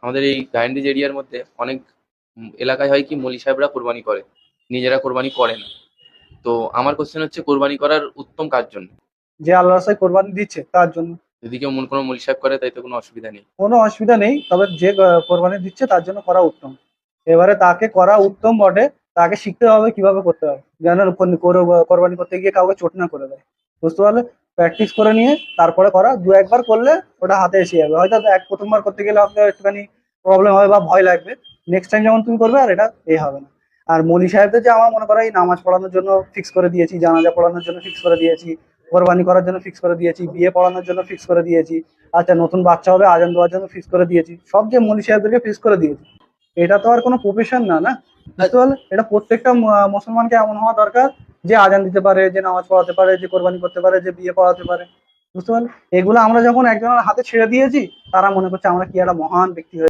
আমাদের এই গাইন্ডিজ এরিয়ার মধ্যে অনেক এলাকায় হয় কি মলি সাহেবরা কোরবানি করে, নিজেরা কোরবানি করে না। তো আমার কোশ্চেন হচ্ছে কোরবানি করার উত্তম কার জন্য? যে আল্লাহ রাস্তায় কোরবানি দিচ্ছে তার জন্য। যদি কেউ কোনো মলি সাহেব করে তাই তো কোনো অসুবিধা নেই। কোনো অসুবিধা নেই, তবে যে কোরবানি দিচ্ছে তার জন্য করা উত্তম। এবারে তাকে করা উত্তম বটে, তাকে শিখতে হবে কিভাবে করতে হবে, যেন কোরবানি করতে গিয়ে কাউকে চোট না করে দেয়। বুঝতে পারলে? প্র্যাকটিস করে নিয়ে তারপরে করা, দু একবার করলে ওটা হাতে এসে যাবে। হয়তো এক প্রথমবার করতে গেলে আপনার একটুখানি প্রবলেম হবে বা ভয় লাগবে, নেক্সট টাইম যেমন তুমি করবে আর এটা হবে না। আর মলি সাহেবদের যে আমার মনে করো এই নামাজ পড়ানোর জন্য ফিক্স করে দিয়েছি, জানাজা পড়ানোর জন্য ফিক্স করে দিয়েছি, কোরবানি করার জন্য ফিক্স করে দিয়েছি, বিয়ে পড়ানোর জন্য ফিক্স করে দিয়েছি, আচ্ছা নতুন বাচ্চা হবে আজান দেওয়ার জন্য ফিক্স করে দিয়েছি, সব যে মলি সাহেবদেরকে ফিক্স করে দিয়েছি। এটা তো আর কোনো প্রফেশন না, না? আর বুঝতে পারলে? এটা প্রত্যেকটা মুসলমানকে এমন হওয়া দরকার যে আজান দিতে পারে, যে নামাজ পড়াতে পারে, যে কোরবানি করতে পারে, যে বিয়ে পড়াতে পারে। বুঝতে পারলে? এগুলো আমরা যখন একজনের হাতে ছেড়ে দিয়েছি, তারা মনে করছে আমরা কি একটা মহান ব্যক্তি হয়ে